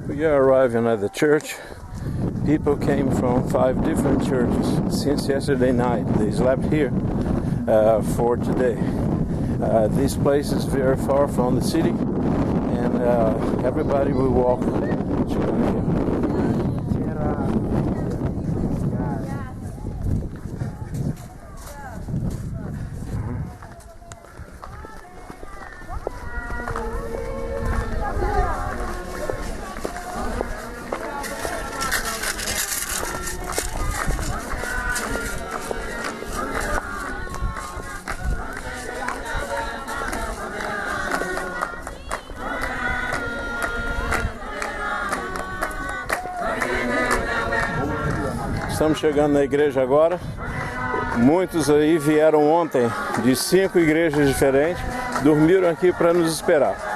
We are arriving at the church. People came from 5 different churches since yesterday night. They slept here for today. This place is very far from the city, and everybody will walk to come here. Estamos chegando na igreja agora. Muitos aí vieram ontem de 5 igrejas diferentes, dormiram aqui para nos esperar.